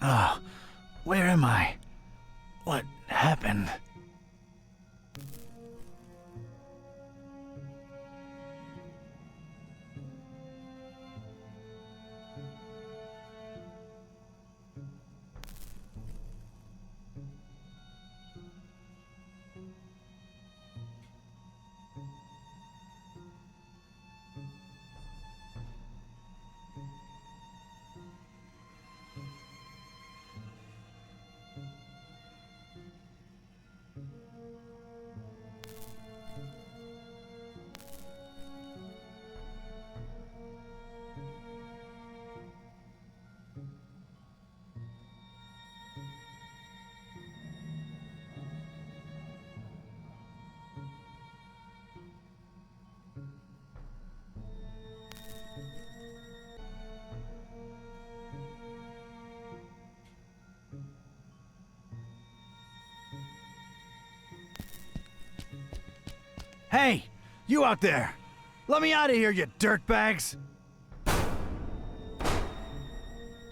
Oh, where am I? What happened? Hey, you out there! Let me out of here, you dirtbags!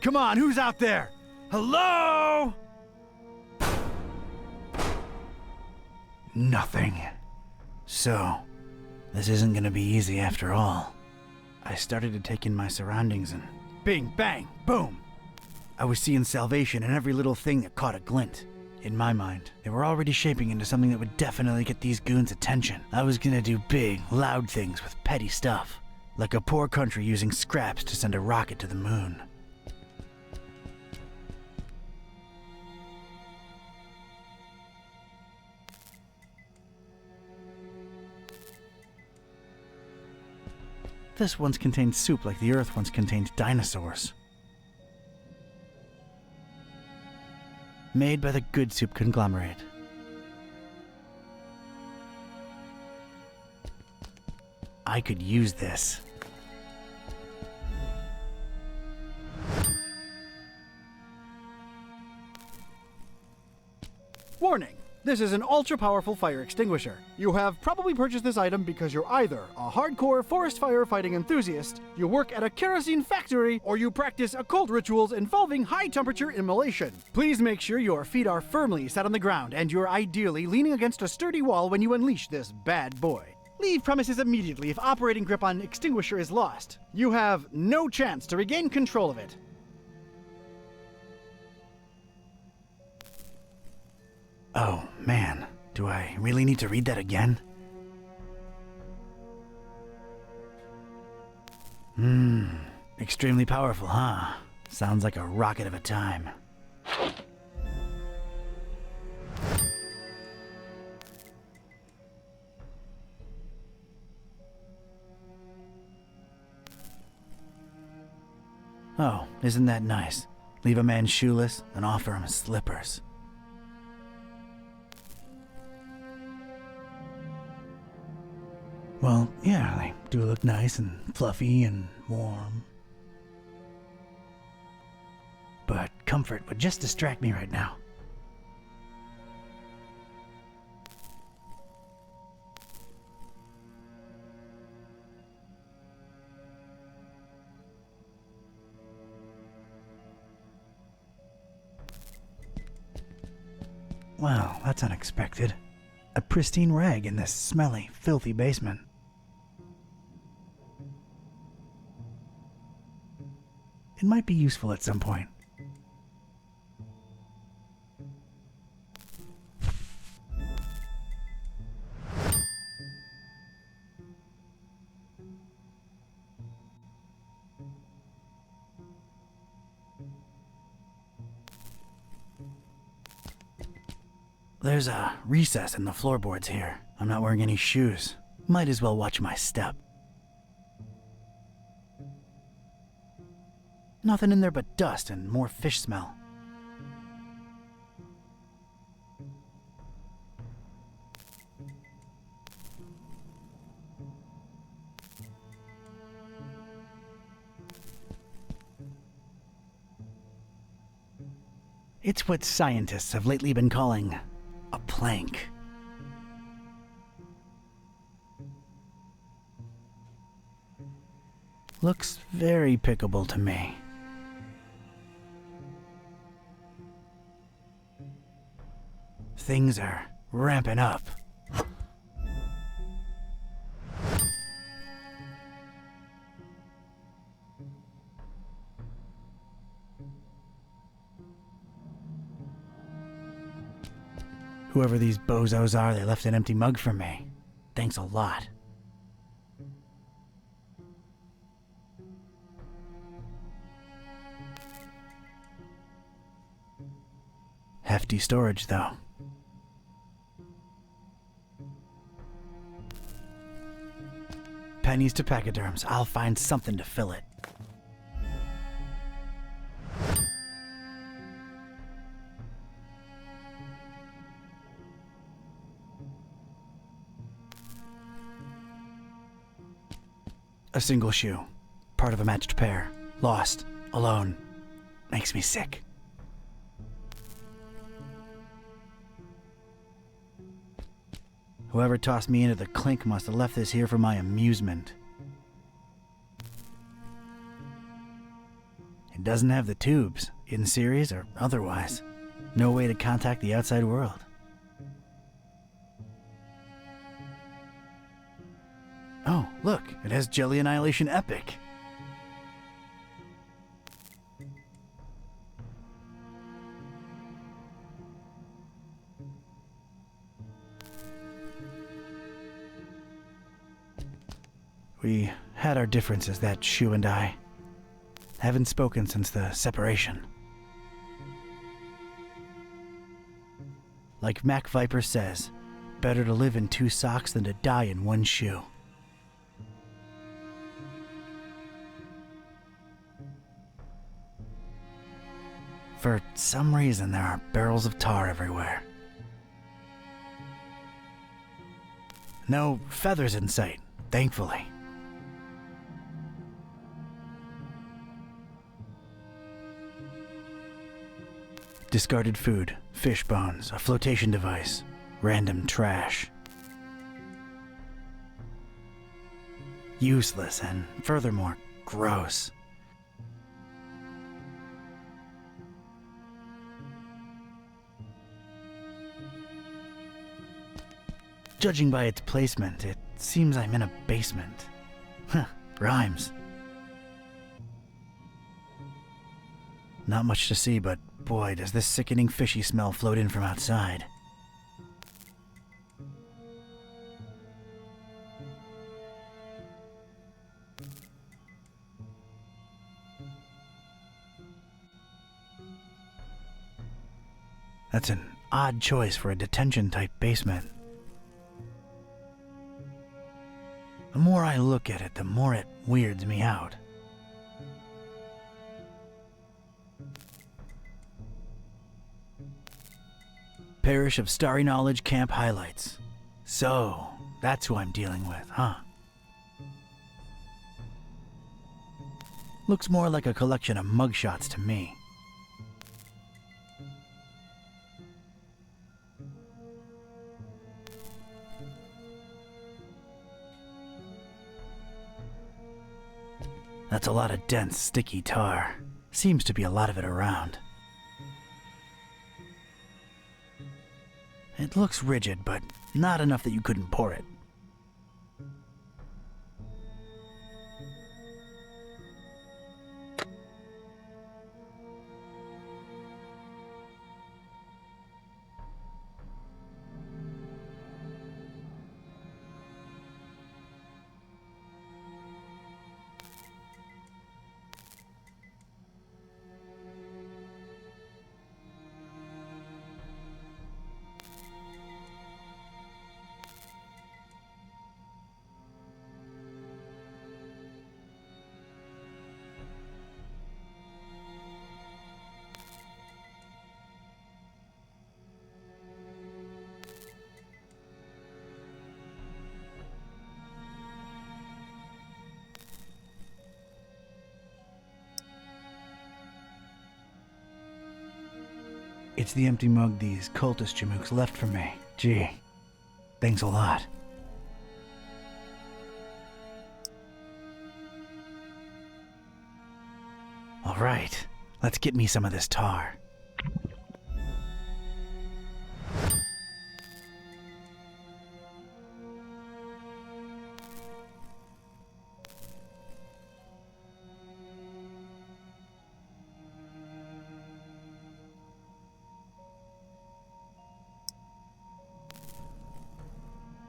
Come on, who's out there? Hello? Nothing. So, this isn't gonna be easy after all. I started to take in my surroundings and bing, bang, boom! I was seeing salvation in every little thing that caught a glint. In my mind, they were already shaping into something that would definitely get these goons' attention. I was gonna do big, loud things with petty stuff, like a poor country using scraps to send a rocket to the moon. This once contained soup like the Earth once contained dinosaurs. Made by the Good Soup conglomerate. I could use this. Warning! This is an ultra-powerful fire extinguisher. You have probably purchased this item because you're either a hardcore forest firefighting enthusiast, you work at a kerosene factory, or you practice occult rituals involving high-temperature immolation. Please make sure your feet are firmly set on the ground and you're ideally leaning against a sturdy wall when you unleash this bad boy. Leave premises immediately if operating grip on extinguisher is lost. You have no chance to regain control of it. Oh, man. Do I really need to read that again? Extremely powerful, huh? Sounds like a rocket of a time. Oh, isn't that nice? Leave a man shoeless and offer him slippers. Well, yeah, they do look nice and fluffy and warm. But comfort would just distract me right now. Well, that's unexpected. A pristine rag in this smelly, filthy basement. It might be useful at some point. There's a recess in the floorboards here. I'm not wearing any shoes. Might as well watch my step. Nothing in there but dust and more fish smell. It's what scientists have lately been calling a plank. Looks very pickable to me. Things are ramping up. Whoever these bozos are, they left an empty mug for me. Thanks a lot. Hefty storage, though. Pennies to pachyderms. I'll find something to fill it. A single shoe. Part of a matched pair. Lost. Alone. Makes me sick. Whoever tossed me into the clink must have left this here for my amusement. It doesn't have the tubes, in series or otherwise. No way to contact the outside world. Oh, look, it has Jelly Annihilation Epic. We had our differences, that shoe and I. Haven't spoken since the separation. Like Mac Viper says, better to live in 2 socks than to die in 1 shoe. For some reason, there are barrels of tar everywhere. No feathers in sight, thankfully. Discarded food, fish bones, a flotation device, random trash. Useless and, furthermore, gross. Judging by its placement, it seems I'm in a basement. Huh, rhymes. Not much to see, but boy, does this sickening fishy smell float in from outside. That's an odd choice for a detention-type basement. The more I look at it, the more it weirds me out. Parish of Starry Knowledge Camp Highlights. So, that's who I'm dealing with, huh? Looks more like a collection of mugshots to me. That's a lot of dense, sticky tar. Seems to be a lot of it around. It looks rigid, but not enough that you couldn't pour it. It's the empty mug these cultist jamooks left for me. Gee, thanks a lot. All right, let's get me some of this tar.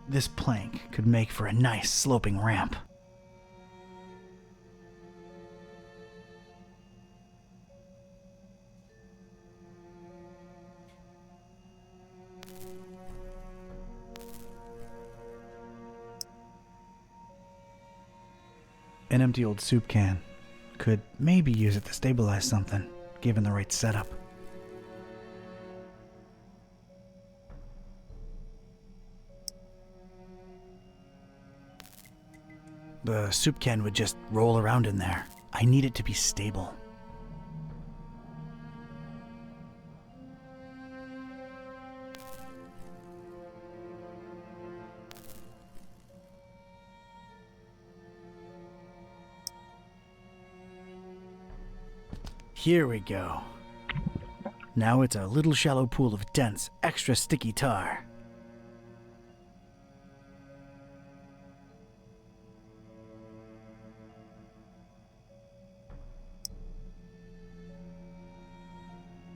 This plank could make for a nice sloping ramp. An empty old soup can. Could maybe use it to stabilize something, given the right setup. The soup can would just roll around in there. I need it to be stable. Here we go. Now it's a little shallow pool of dense, extra sticky tar.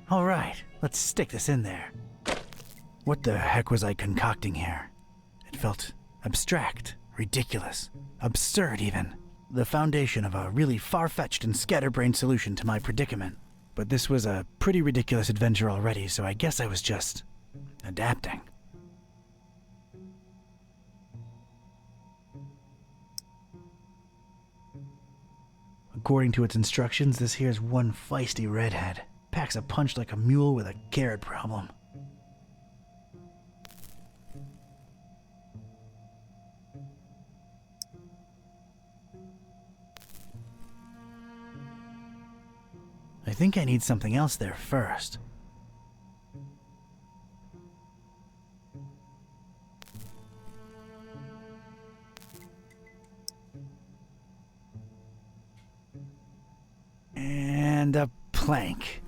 All right, let's stick this in there. What the heck was I concocting here? It felt abstract, ridiculous, absurd even. The foundation of a really far-fetched and scatterbrained solution to my predicament. But this was a pretty ridiculous adventure already, so I guess I was just adapting. According to its instructions, this here's one feisty redhead. Packs a punch like a mule with a carrot problem. I think I need something else there first. And a plank.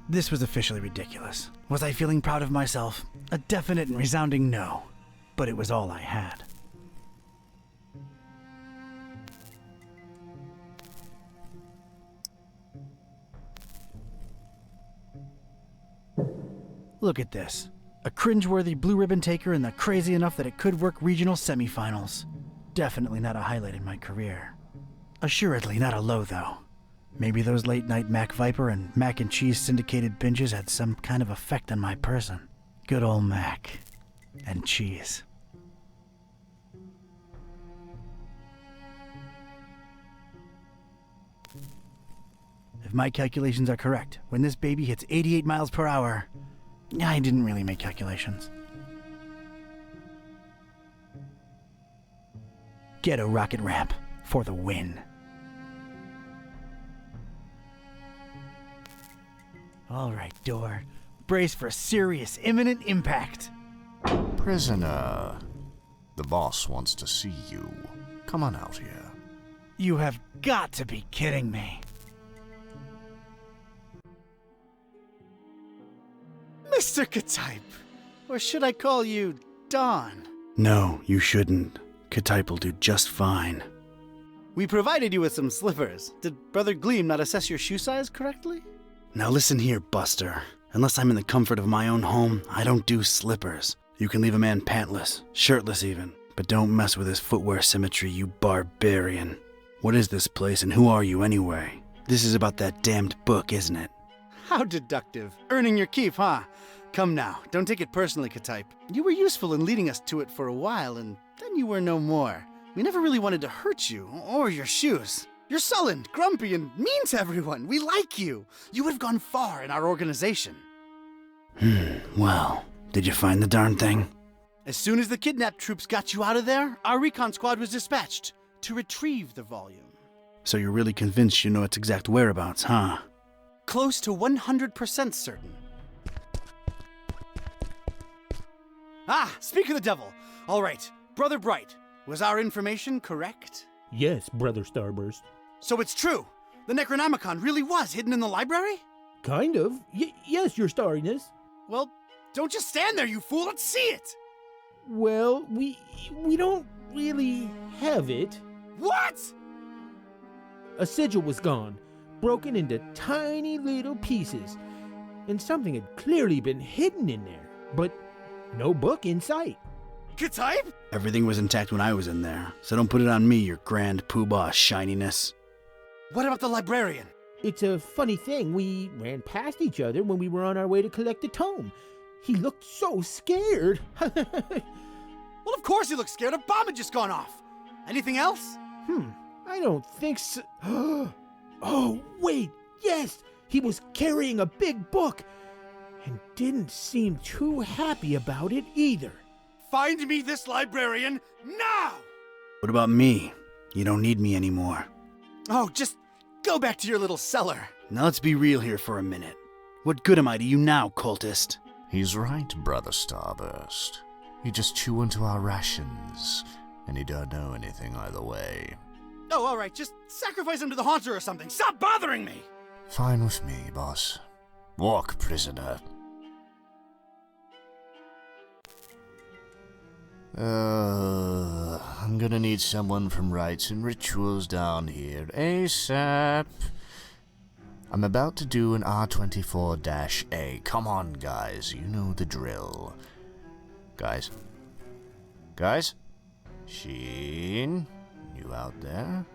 This was officially ridiculous. Was I feeling proud of myself? A definite and resounding no. But it was all I had. Look at this. A cringeworthy blue ribbon taker and the crazy enough that it could work regional semifinals. Definitely not a highlight in my career. Assuredly not a low, though. Maybe those late-night Mac Viper and mac and cheese syndicated binges had some kind of effect on my person. Good old mac and cheese. If my calculations are correct, when this baby hits 88 miles per hour... I didn't really make calculations. Get a rocket ramp for the win. All right, door. Brace for serious, imminent impact. Prisoner, the boss wants to see you. Come on out here. You have got to be kidding me. Mr. Ktype, or should I call you Don? No, you shouldn't. Ktype will do just fine. We provided you with some slippers. Did Brother Gleam not assess your shoe size correctly? Now listen here, Buster. Unless I'm in the comfort of my own home, I don't do slippers. You can leave a man pantless, shirtless even, but don't mess with his footwear symmetry, you barbarian. What is this place and who are you anyway? This is about that damned book, isn't it? How deductive. Earning your keep, huh? Come now, don't take it personally, Ktype. You were useful in leading us to it for a while, and then you were no more. We never really wanted to hurt you, or your shoes. You're sullen, grumpy, and mean to everyone. We like you. You would have gone far in our organization. Well, did you find the darn thing? As soon as the kidnapped troops got you out of there, our recon squad was dispatched to retrieve the volume. So you're really convinced you know its exact whereabouts, huh? Close to 100% certain. Ah, speak of the devil. All right, Brother Bright, was our information correct? Yes, Brother Starburst. So it's true. The Necronomicon really was hidden in the library? Kind of. Yes, Your Starriness. Well, don't just stand there, you fool. Let's see it. Well, we don't really have it. What? A sigil was gone, broken into tiny little pieces, and something had clearly been hidden in there, but no book in sight. archetype? Everything was intact when I was in there, so don't put it on me, your grand poobah shininess. What about the librarian? It's a funny thing. We ran past each other when we were on our way to collect the tome. He looked so scared. Well, of course he looks scared. A bomb had just gone off. Anything else? I don't think so. Oh, wait, yes! He was carrying a big book and didn't seem too happy about it either. Find me this librarian now! What about me? You don't need me anymore. Oh, just go back to your little cellar. Now let's be real here for a minute. What good am I to you now, cultist? He's right, Brother Starburst. You just chew into our rations, and you don't know anything either way. Oh, all right, just sacrifice him to the Haunter or something. Stop bothering me! Fine with me, boss. Walk, prisoner. I'm gonna need someone from Rites and Rituals down here ASAP. I'm about to do an R24-A. Come on, guys, you know the drill. Guys? Sheen? You out there?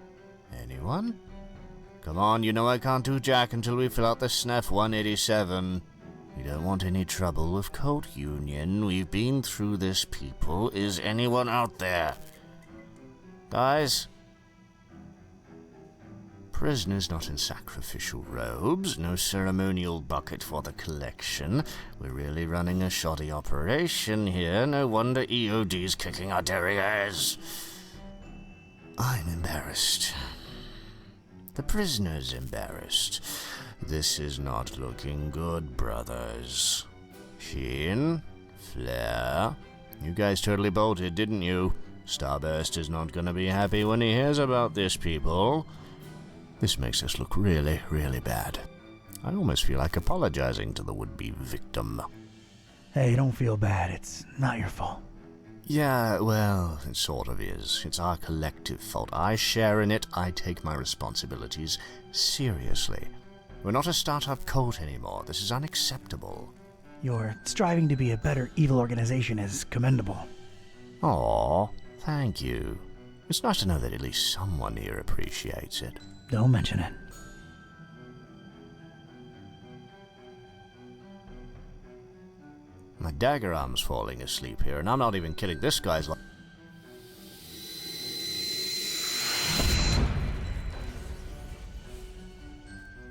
Anyone? Come on, you know I can't do jack until we fill out the SNF 187. We don't want any trouble with Code Union. We've been through this, people. Is anyone out there? Guys? Prisoners not in sacrificial robes. No ceremonial bucket for the collection. We're really running a shoddy operation here. No wonder EOD's kicking our derrieres. I'm embarrassed. The prisoner's embarrassed. This is not looking good, brothers. Sheen? Flair? You guys totally bolted, didn't you? Starburst is not gonna be happy when he hears about this, people. This makes us look really, really bad. I almost feel like apologizing to the would-be victim. Hey, don't feel bad. It's not your fault. Yeah, well, it sort of is. It's our collective fault. I share in it. I take my responsibilities seriously. We're not a startup cult anymore. This is unacceptable. Your striving to be a better evil organization is commendable. Aw, thank you. It's nice to know that at least someone here appreciates it. Don't mention it. My dagger arm's falling asleep here, and I'm not even kidding. This guy's like...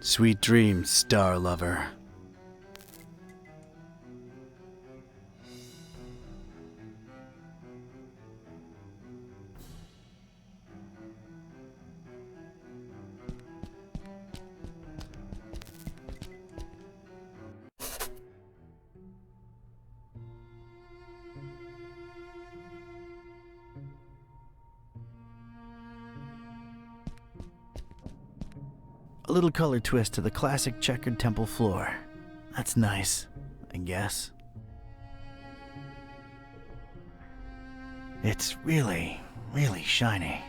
Sweet dreams, star lover. A little color twist to the classic checkered temple floor. That's nice, I guess. It's really, really shiny.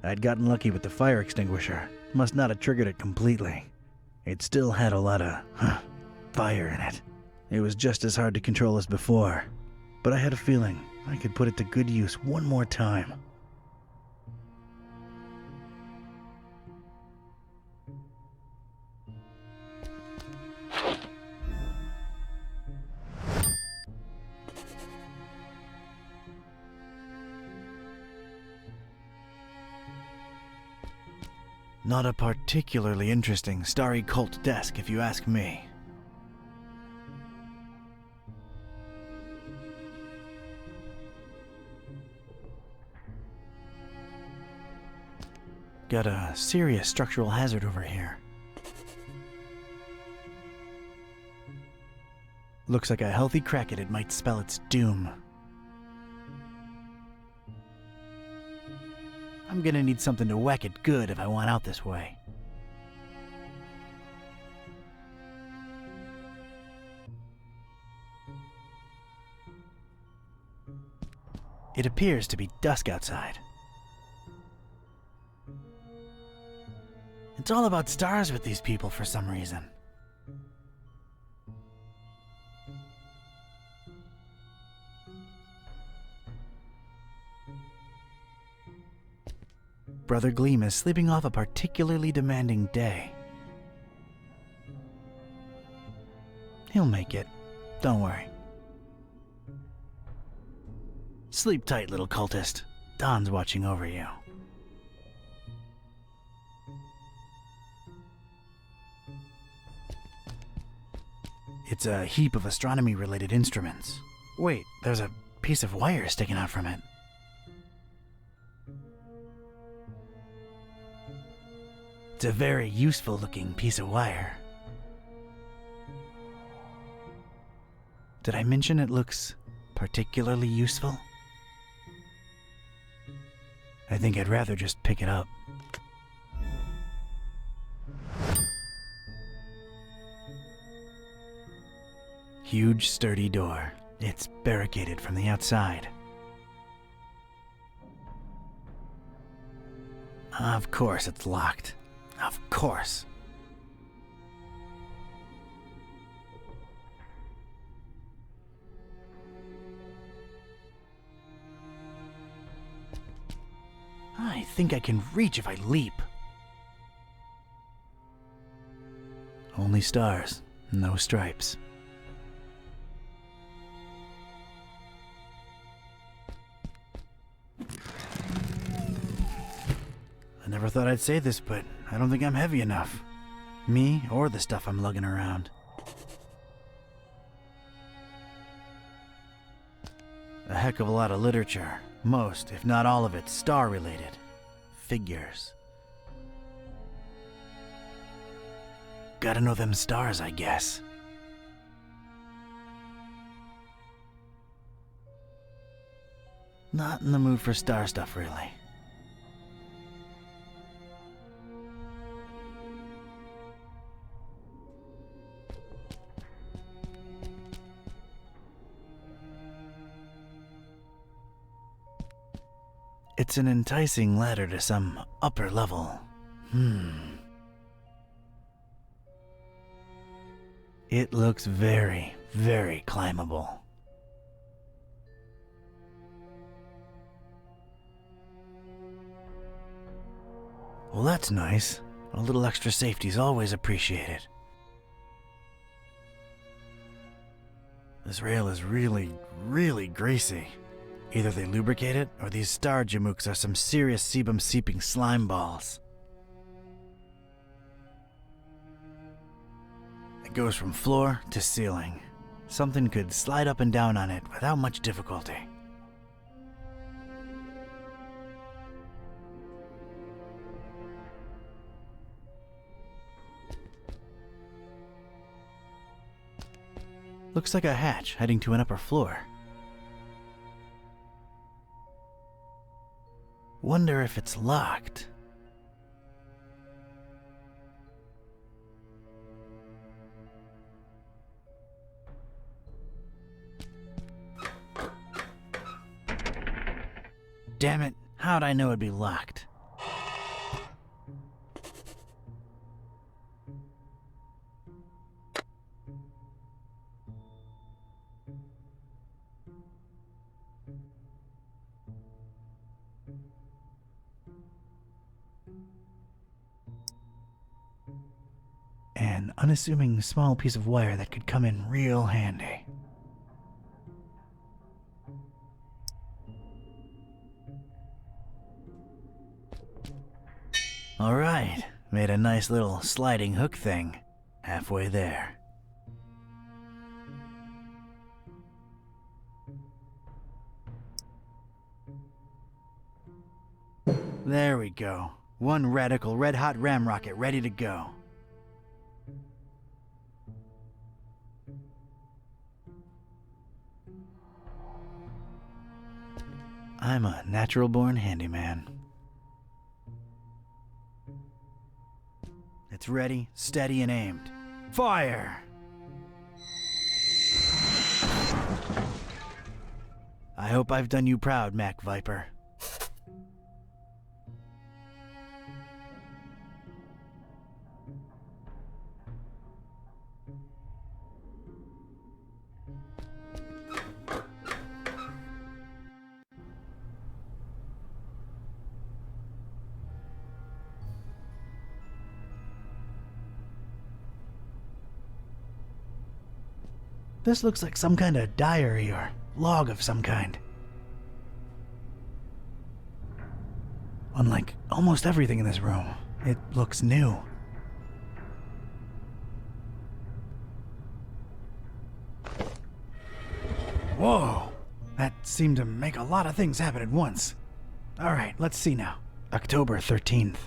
I'd gotten lucky with the fire extinguisher. Must not have triggered it completely. It still had a lot of fire in it. It was just as hard to control as before. But I had a feeling I could put it to good use one more time. Not a particularly interesting starry cult desk, if you ask me. Got a serious structural hazard over here. Looks like a healthy crack at it might spell its doom. I'm gonna need something to whack it good if I want out this way. It appears to be dusk outside. It's all about stars with these people for some reason. Brother Gleam is sleeping off a particularly demanding day. He'll make it. Don't worry. Sleep tight, little cultist. Don's watching over you. It's a heap of astronomy-related instruments. Wait, there's a piece of wire sticking out from it. It's a very useful-looking piece of wire. Did I mention it looks particularly useful? I think I'd rather just pick it up. Huge, sturdy door. It's barricaded from the outside. Of course it's locked. Of course. I think I can reach if I leap. Only stars, no stripes. I never thought I'd say this, but I don't think I'm heavy enough. Me or the stuff I'm lugging around. A heck of a lot of literature. Most, if not all of it, star-related. Figures. Gotta know them stars, I guess. Not in the mood for star stuff, really. It's an enticing ladder to some upper level. It looks very, very climbable. Well, that's nice. A little extra safety's always appreciated. This rail is really, really greasy. Either they lubricate it, or these star jamooks are some serious sebum-seeping slime balls. It goes from floor to ceiling. Something could slide up and down on it without much difficulty. Looks like a hatch heading to an upper floor. Wonder if it's locked. Damn it, how'd I know it'd be locked? An unassuming small piece of wire that could come in real handy. All right, made a nice little sliding hook thing. Halfway there. There we go. One radical red-hot ram rocket ready to go. I'm a natural-born handyman. It's ready, steady, and aimed. Fire! I hope I've done you proud, Mac Viper. This looks like some kind of diary or log of some kind. Unlike almost everything in this room, it looks new. Whoa! That seemed to make a lot of things happen at once. Alright, let's see now. October 13th.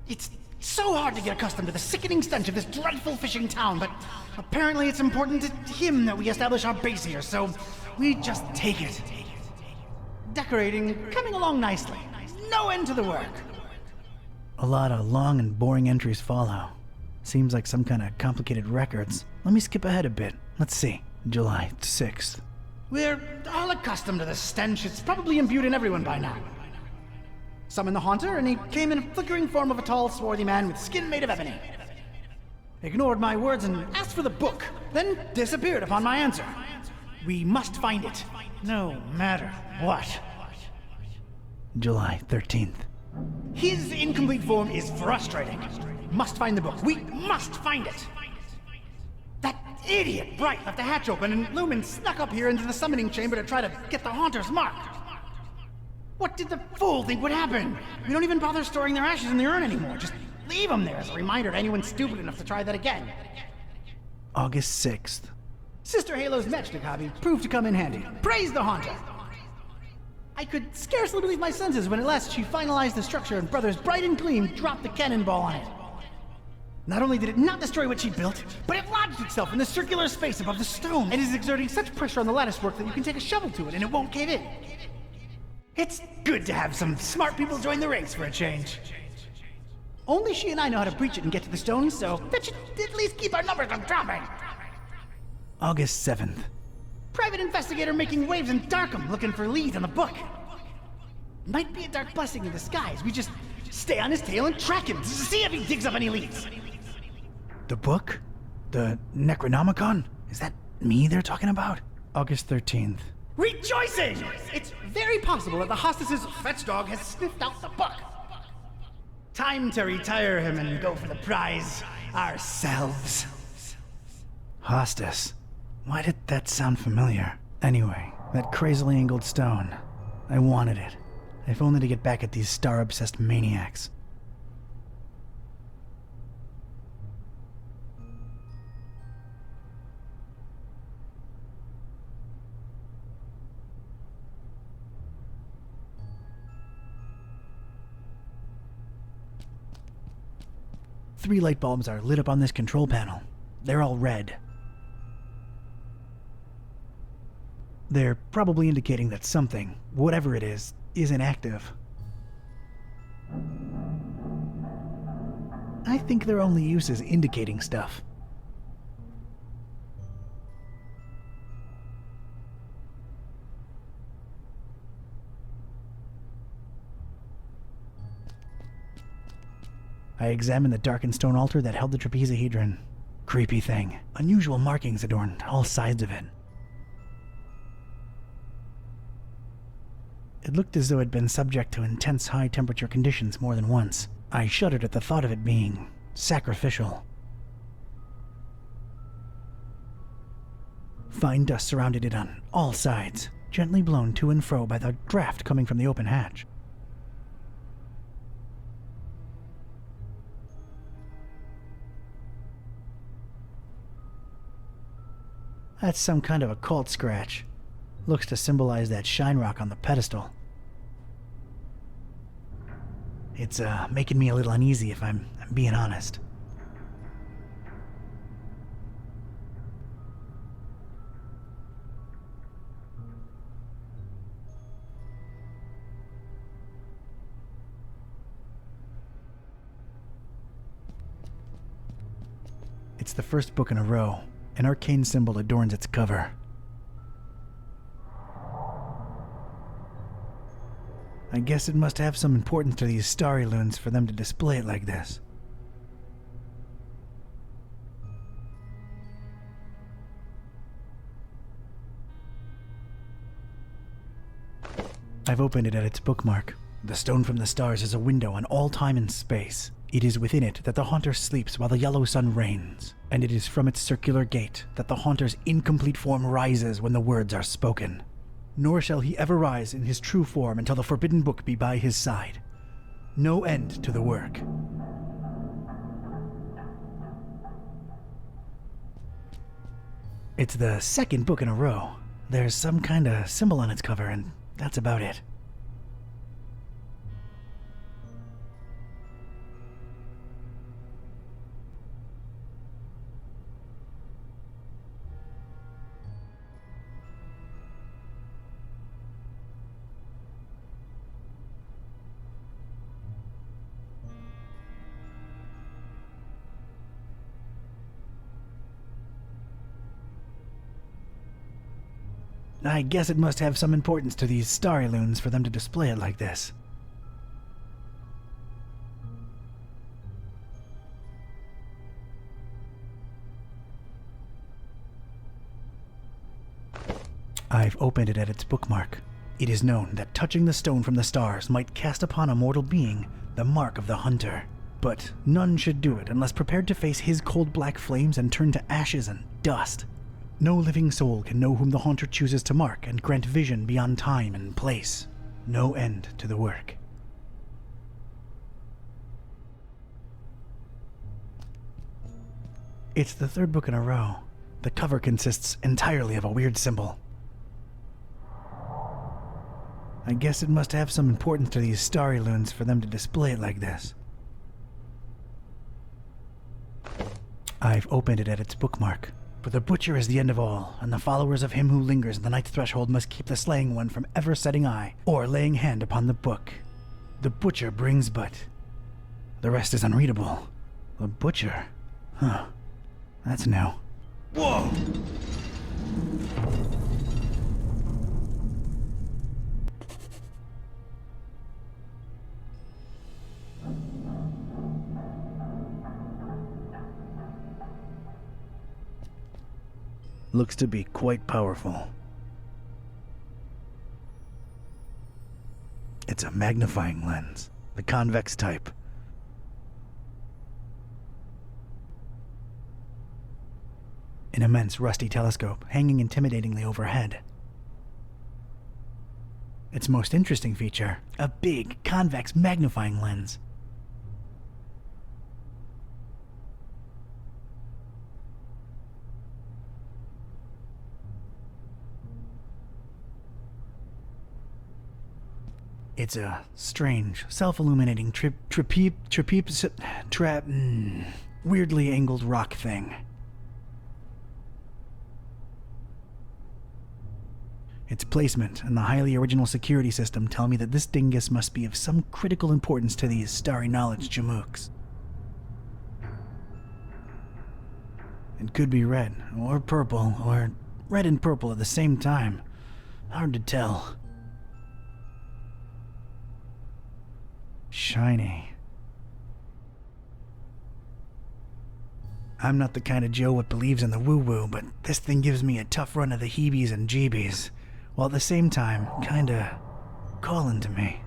It's so hard to get accustomed to the sickening stench of this dreadful fishing town, but apparently it's important to him that we establish our base here, so we just take it. Decorating coming along nicely. No end to the work. A lot of long and boring entries follow. Seems like some kind of complicated records. Let me skip ahead a bit. Let's see. July 6th. We're all accustomed to the stench. It's probably imbued in everyone by now. Summoned the Haunter, and he came in a flickering form of a tall, swarthy man with skin made of ebony. Ignored my words and asked for the book, then disappeared upon my answer. We must find it, no matter what. July 13th. His incomplete form is frustrating. Must find the book. We must find it. That idiot Bright left the hatch open, and Lumen snuck up here into the summoning chamber to try to get the Haunter's mark. What did the fool think would happen? We don't even bother storing their ashes in the urn anymore. Just leave them there as a reminder to anyone stupid enough to try that again. August 6th. Sister Halo's matchstick hobby proved to come in handy. Praise the Haunter! I could scarcely believe my senses when at last she finalized the structure and Brothers Bright and Gleam dropped the cannonball on it. Not only did it not destroy what she built, but it lodged itself in the circular space above the stone and is exerting such pressure on the latticework that you can take a shovel to it and it won't cave in. It's good to have some smart people join the ranks for a change. Only she and I know how to breach it and get to the stone, so that should at least keep our numbers from dropping. August 7th. Private investigator making waves in Darkхэm looking for leads on the book. Might be a dark blessing in disguise. We just stay on his tail and track him to see if he digs up any leads. The book? The Necronomicon? Is that me they're talking about? August 13th. Rejoicing! It's very possible that the hostess's fetch dog has sniffed out the book. Time to retire him and go for the prize ourselves. Hostess. Why did that sound familiar? Anyway, that crazily angled stone. I wanted it. If only to get back at these star-obsessed maniacs. Three light bulbs are lit up on this control panel. They're all red. They're probably indicating that something, whatever it is, isn't active. I think their only use is indicating stuff. I examined the darkened stone altar that held the trapezohedron. Creepy thing. Unusual markings adorned all sides of it. It looked as though it had been subject to intense high-temperature conditions more than once. I shuddered at the thought of it being sacrificial. Fine dust surrounded it on all sides, gently blown to and fro by the draft coming from the open hatch. That's some kind of occult scratch. Looks to symbolize that shine rock on the pedestal. It's making me a little uneasy if I'm being honest. It's the first book in a row. An arcane symbol adorns its cover. I guess it must have some importance to these starry loons for them to display it like this. I've opened it at its bookmark. The stone from the stars is a window on all time and space. It is within it that the haunter sleeps while the yellow sun reigns, and it is from its circular gate that the haunter's incomplete form rises when the words are spoken. Nor shall he ever rise in his true form until the forbidden book be by his side. No end to the work. It's the second book in a row. There's some kind of symbol on its cover, and that's about it. I guess it must have some importance to these starry loons for them to display it like this. I've opened it at its bookmark. It is known that touching the stone from the stars might cast upon a mortal being the mark of the hunter. But none should do it unless prepared to face his cold black flames and turn to ashes and dust. No living soul can know whom the haunter chooses to mark and grant vision beyond time and place. No end to the work. It's the third book in a row. The cover consists entirely of a weird symbol. I guess it must have some importance to these starry loons for them to display it like this. I've opened it at its bookmark. For the butcher is the end of all, and the followers of him who lingers at the night's threshold must keep the slaying one from ever setting eye, or laying hand upon the book. The butcher brings but... The rest is unreadable. The butcher? Huh. That's new. Whoa! Looks to be quite powerful. It's a magnifying lens, the convex type. An immense rusty telescope hanging intimidatingly overhead. Its most interesting feature, a big convex magnifying lens. It's a strange, self-illuminating weirdly angled rock thing. Its placement and the highly original security system tell me that this dingus must be of some critical importance to these starry knowledge jamooks. It could be red, or purple, or red and purple at the same time. Hard to tell. Shiny. I'm not the kind of Joe what believes in the woo-woo, but this thing gives me a tough run of the heebies and jeebies, while at the same time, kinda calling to me.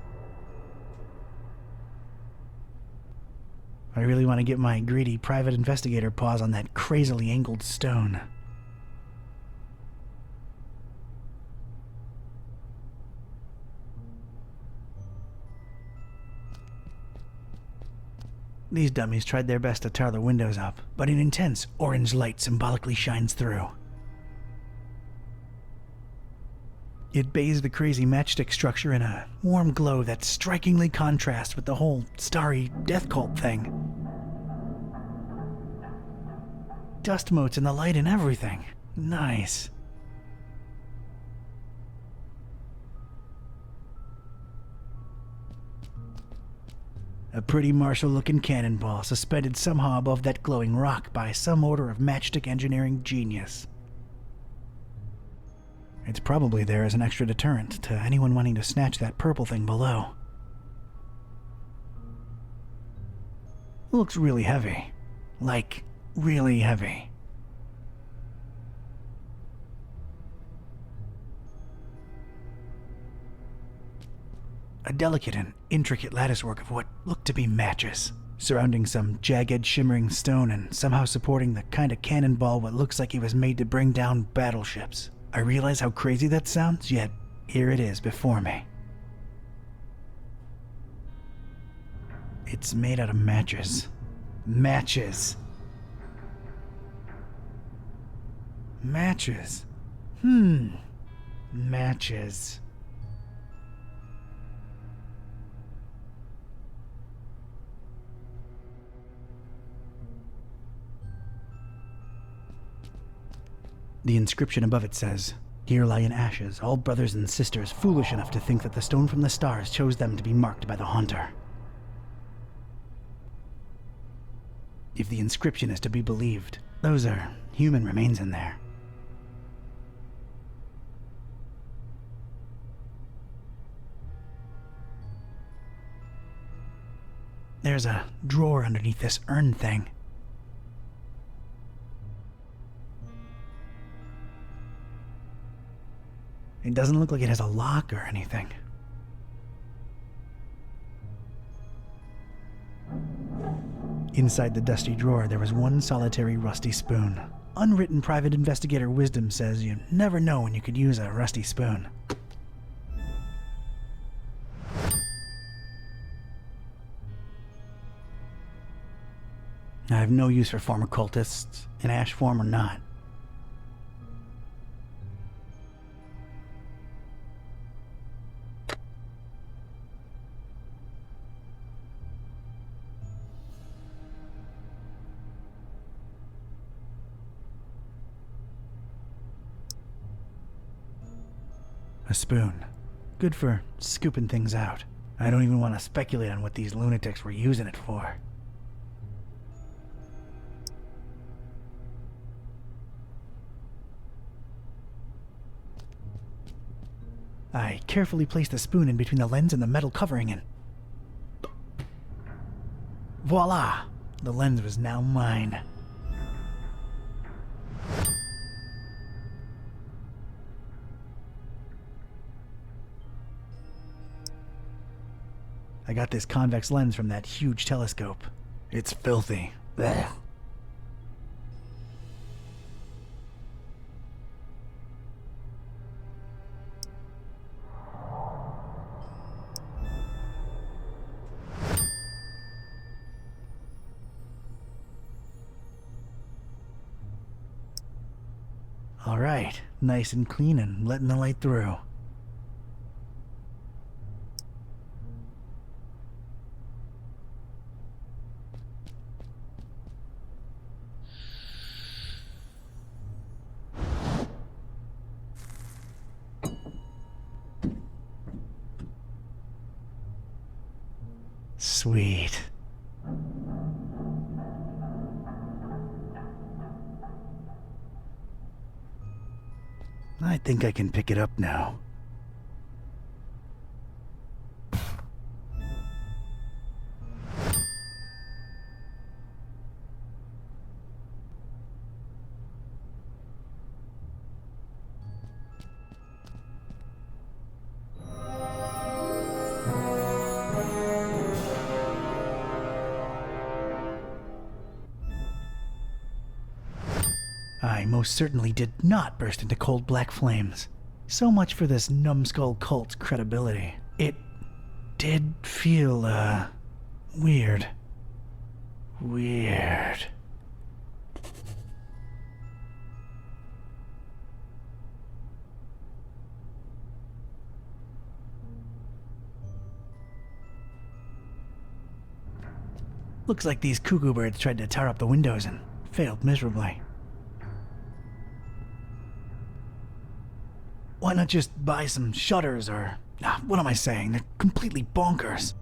I really want to get my greedy private investigator paws on that crazily angled stone. These dummies tried their best to tar the windows up, but an intense orange light symbolically shines through. It bathes the crazy matchstick structure in a warm glow that strikingly contrasts with the whole starry death cult thing. Dust motes in the light and everything. Nice. A pretty martial-looking cannonball suspended somehow above that glowing rock by some order of matchstick engineering genius. It's probably there as an extra deterrent to anyone wanting to snatch that purple thing below. It looks really heavy. Like, really heavy. A delicate and intricate latticework of what looked to be matches. surrounding some jagged, shimmering stone and somehow supporting the kind of cannonball what looks like it was made to bring down battleships. I realize how crazy that sounds, yet here it is before me. It's made out of matches. Matches. Matches. Matches. The inscription above it says, "Here lie in ashes all brothers and sisters foolish enough to think that the stone from the stars chose them to be marked by the haunter." If the inscription is to be believed, those are human remains in there. There's a drawer underneath this urn thing. It doesn't look like it has a lock or anything. Inside the dusty drawer, there was one solitary rusty spoon. Unwritten private investigator wisdom says you never know when you could use a rusty spoon. I have no use for former cultists, in ash form or not. A spoon. Good for scooping things out. I don't even want to speculate on what these lunatics were using it for. I carefully placed the spoon in between the lens and the metal covering and... voila! The lens was now mine. I got this convex lens from that huge telescope. It's filthy. Blech. All right, nice and clean and letting the light through. Sweet. I think I can pick it up now. I most certainly did not burst into cold black flames. So much for this numbskull cult's credibility. It did feel, weird. Weird. Looks like these cuckoo birds tried to tar up the windows and failed miserably. Why not just buy some shutters or... what am I saying? They're completely bonkers.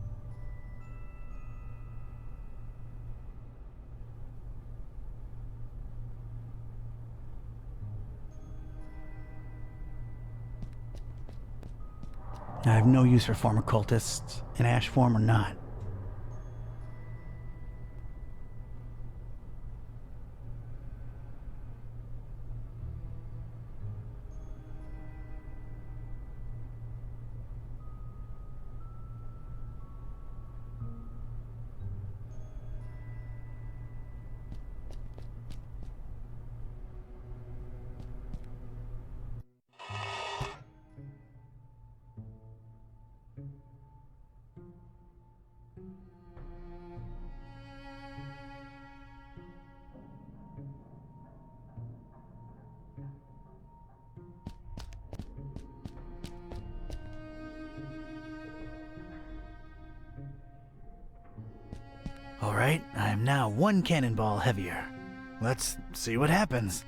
I have no use for former cultists, in ash form or not. am now 1 cannonball heavier. Let's see what happens.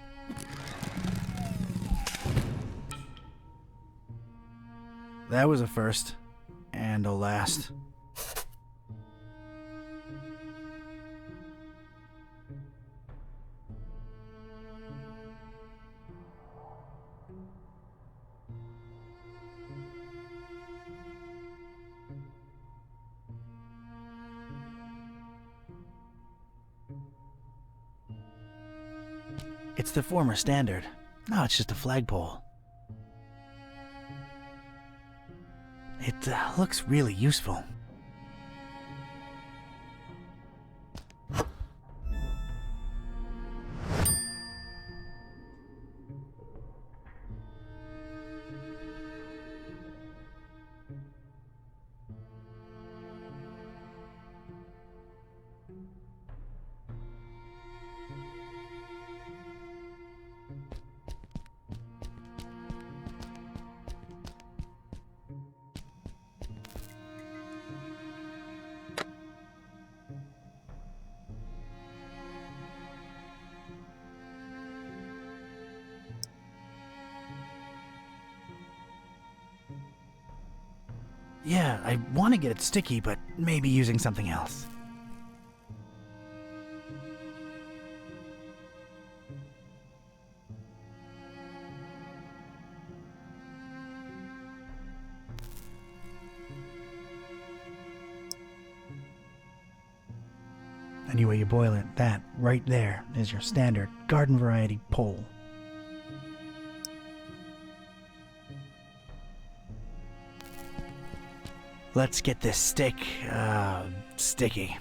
That was a first, and a last. It's the former standard. Now it's just a flagpole. It looks really useful. Yeah, I want to get it sticky, but maybe using something else. Any way you boil it, that right there is your standard garden variety pole. Let's get this stick, sticky.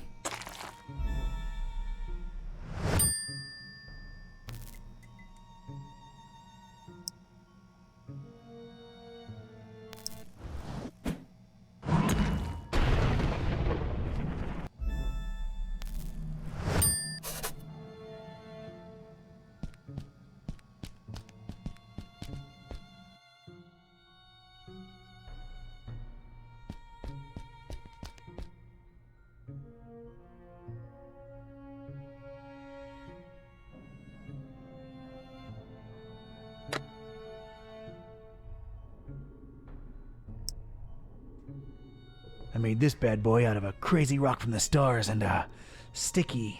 I made this bad boy out of a crazy rock from the stars and a sticky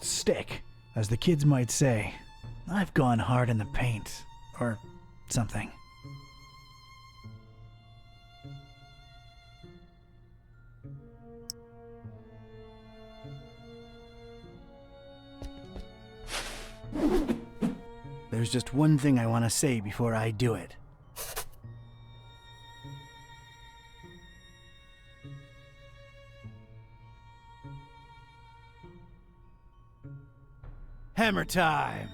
stick, as the kids might say. I've gone hard in the paint, or something. There's just one thing I want to say before I do it. Hammer time!